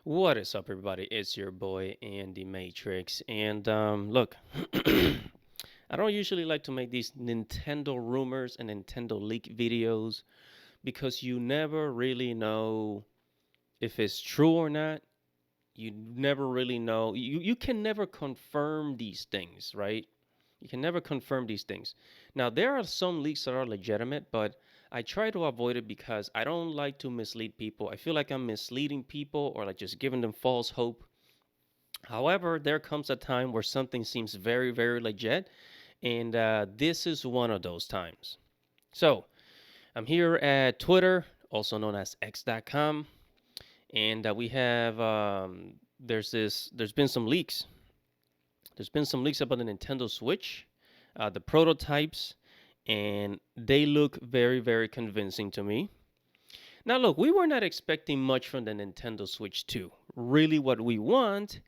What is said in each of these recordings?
What is up, everybody? It's your boy Andy Matrix, and look, I don't usually like to make these Nintendo rumors and Nintendo leak videos because you never really know if it's true or not. You never really know. You can never confirm these things, right? You can never confirm these things. Now, there are some leaks that are legitimate, but I try to avoid it because I don't like to mislead people. I feel like I'm misleading people or like just giving them false hope. However, there comes a time where something seems very, very legit, and this is one of those times. So, I'm here at Twitter, also known as X.com, and we have there's been some leaks. There's been some leaks about the Nintendo Switch, the prototypes, and they look very, very convincing to me. Now, look, we were not expecting much from the Nintendo Switch 2. Really, what we really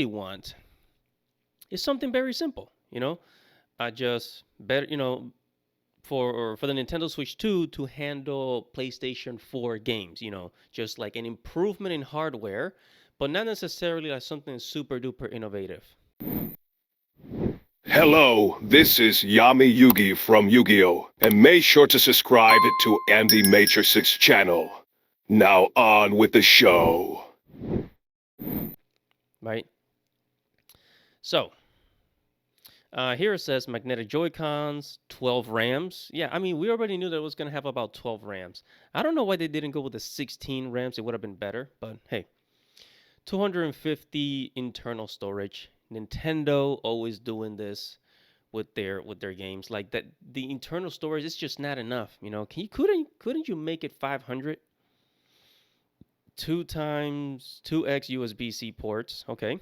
want is something very simple. I just better, for the Nintendo Switch 2 to handle PlayStation 4 games. Just like an improvement in hardware, but not necessarily like something super duper innovative. Hello, this is Yami Yugi from Yu-Gi-Oh! And make sure to subscribe to Andy Matrix's channel. Now on with the show. Right? So, here it says magnetic Joy-Cons, 12 RAMs. Yeah, I mean, we already knew that it was going to have about 12 RAMs. I don't know why they didn't go with the 16 RAMs. It would have been better, but hey. 250 internal storage. Nintendo always doing this with their games. Like that, the internal storage is just not enough. Couldn't you make it 500? Two times 2x USB-C ports. Okay,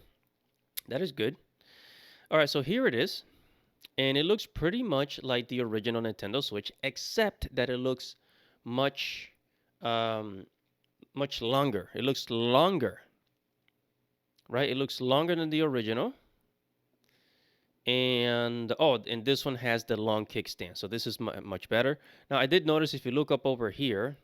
that is good. All right, so here it is. And it looks pretty much like the original Nintendo Switch, except that it looks much, um, much longer. It looks longer, right? It looks longer than the original. And this one has the long kickstand, so this is much better. Now, I did notice if you look up over here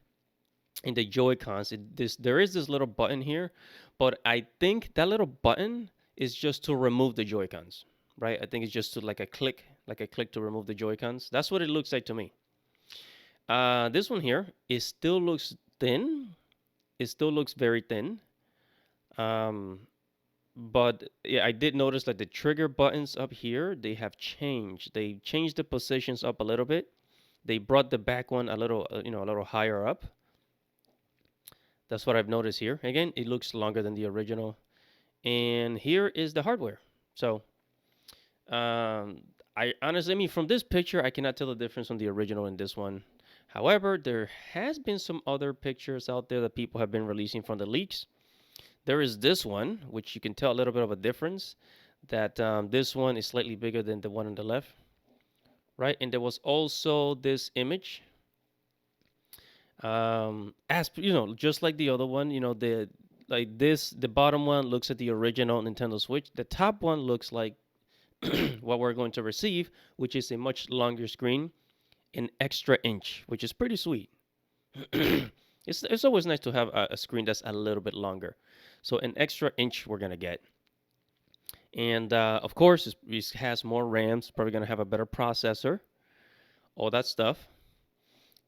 in the Joy Cons, there is this little button here, but I think that little button is just to remove the Joy Cons, right? I think it's just to like a click to remove the Joy Cons. That's what it looks like to me. This one here, it still looks thin. It still looks very thin. Um, but yeah, I did notice that the trigger buttons up here, they have changed. They changed the positions up a little bit. They brought the back one a little higher up. That's what I've noticed here. Again, it looks longer than the original. And here is the hardware. So, I honestly, I mean, from this picture, I cannot tell the difference from the original and this one. However, there has been some other pictures out there that people have been releasing from the leaks. There is this one, which you can tell a little bit of a difference. That this one is slightly bigger than the one on the left, right? And there was also this image. As just like the other one, the bottom one looks at the original Nintendo Switch. The top one looks like what we're going to receive, which is a much longer screen, an extra inch, which is pretty sweet. It's always nice to have a screen that's a little bit longer. So an extra inch we're gonna get. And of course, it has more RAMs, probably going to have a better processor, all that stuff.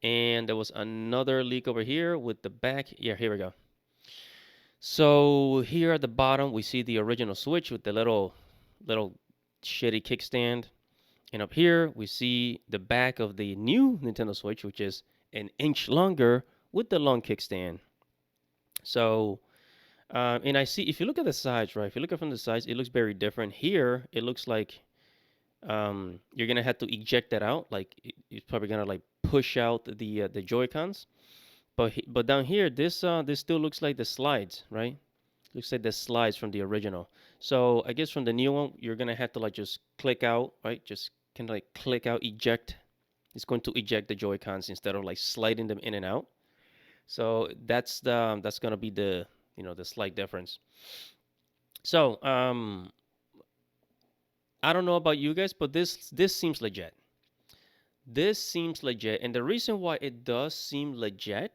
And there was another leak over here with the back. Yeah, here we go. So here at the bottom, we see the original Switch with the little shitty kickstand. And up here, we see the back of the new Nintendo Switch, which is an inch longer with the long kickstand. So, and I see, if you look at the sides, right? If you look at from the sides, it looks very different. Here, it looks like you're gonna have to eject that out. Like it's probably gonna like push out the Joy Cons. But down here, this still looks like the slides, right? Looks like the slides from the original. So I guess from the new one, you're gonna have to like just click out, right? Just kind of like click out, eject. It's going to eject the Joy Cons instead of like sliding them in and out. So that's gonna be the slight difference. So I don't know about you guys, but this seems legit. This seems legit, and the reason why it does seem legit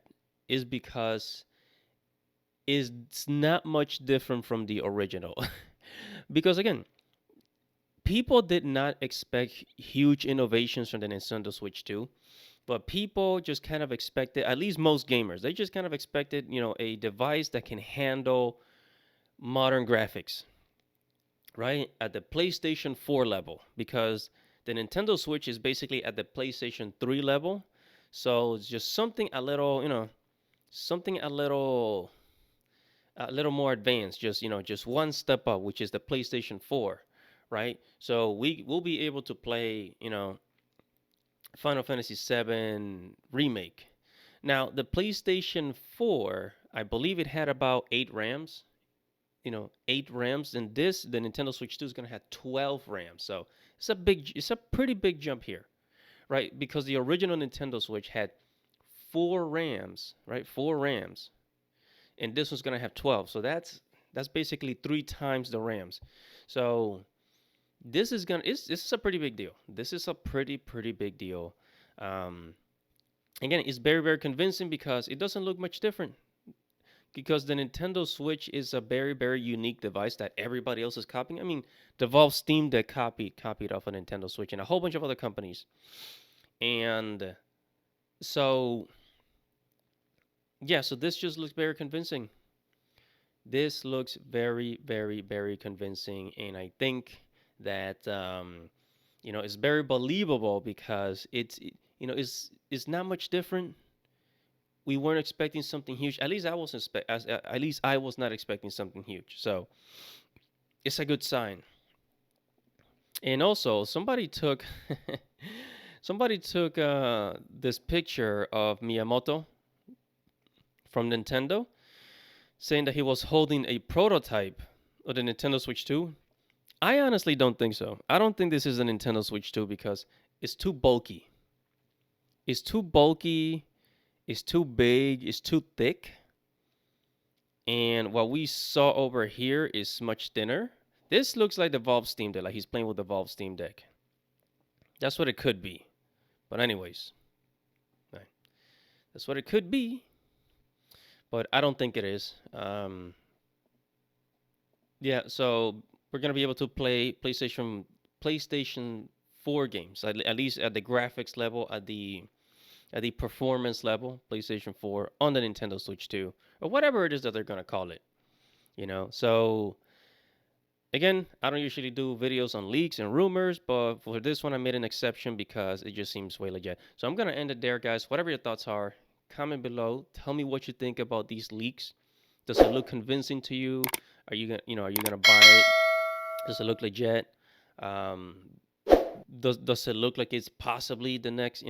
is because is not much different from the original. Because again, people did not expect huge innovations from the Nintendo Switch 2, but people just kind of expected, at least most gamers, they just kind of expected, a device that can handle modern graphics, right? At the PlayStation 4 level, because the Nintendo Switch is basically at the PlayStation 3 level. So it's just something a little, something a little more advanced, just one step up, which is the PlayStation 4, right? So we will be able to play, Final Fantasy 7 remake. Now, the PlayStation 4, I believe it had about 8 RAMs, 8 RAMs, and the Nintendo Switch 2 is going to have 12 RAMs. So, it's a pretty big jump here, right? Because the original Nintendo Switch had 4 RAMs, right? 4 RAMs. And this one's going to have 12. So that's basically 3 times the RAMs. So, this is a pretty big deal. This is a pretty big deal. Um, Again, it's very very convincing because it doesn't look much different. Because the Nintendo Switch is a very very unique device that everybody else is copying. I mean, the Valve Steam Deck copied off a Nintendo Switch and a whole bunch of other companies. And so yeah, so this just looks very convincing. This looks very very convincing, and I think that it's very believable because it's not much different. We weren't expecting something huge. At least at least I was not expecting something huge. So it's a good sign. And also, somebody took this picture of Miyamoto from Nintendo, saying that he was holding a prototype of the Nintendo Switch 2. I honestly don't think so. I don't think this is a Nintendo Switch 2 because it's too bulky. It's too bulky. It's too big. It's too thick. And what we saw over here is much thinner. This looks like the Valve Steam Deck, like he's playing with the Valve Steam Deck. That's what it could be. But anyways, right. That's what it could be. But I don't think it is. Yeah, so we're gonna be able to play PlayStation 4 games, at least at the graphics level, at the performance level, PlayStation 4 on the Nintendo Switch 2, or whatever it is that they're gonna call it. So again, I don't usually do videos on leaks and rumors, but for this one, I made an exception because it just seems way legit. So I'm gonna end it there, guys. Whatever your thoughts are, comment below. Tell me what you think about these leaks. Does it look convincing to you? Are you gonna buy it? Does it look legit? Um, does it look like it's possibly the next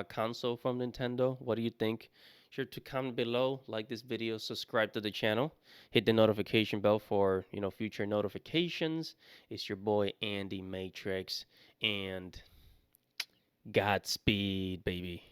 console from Nintendo? What do you think? Sure to comment below, like this video, subscribe to the channel, hit the notification bell for future notifications. It's your boy Andy Matrix, and Godspeed, baby.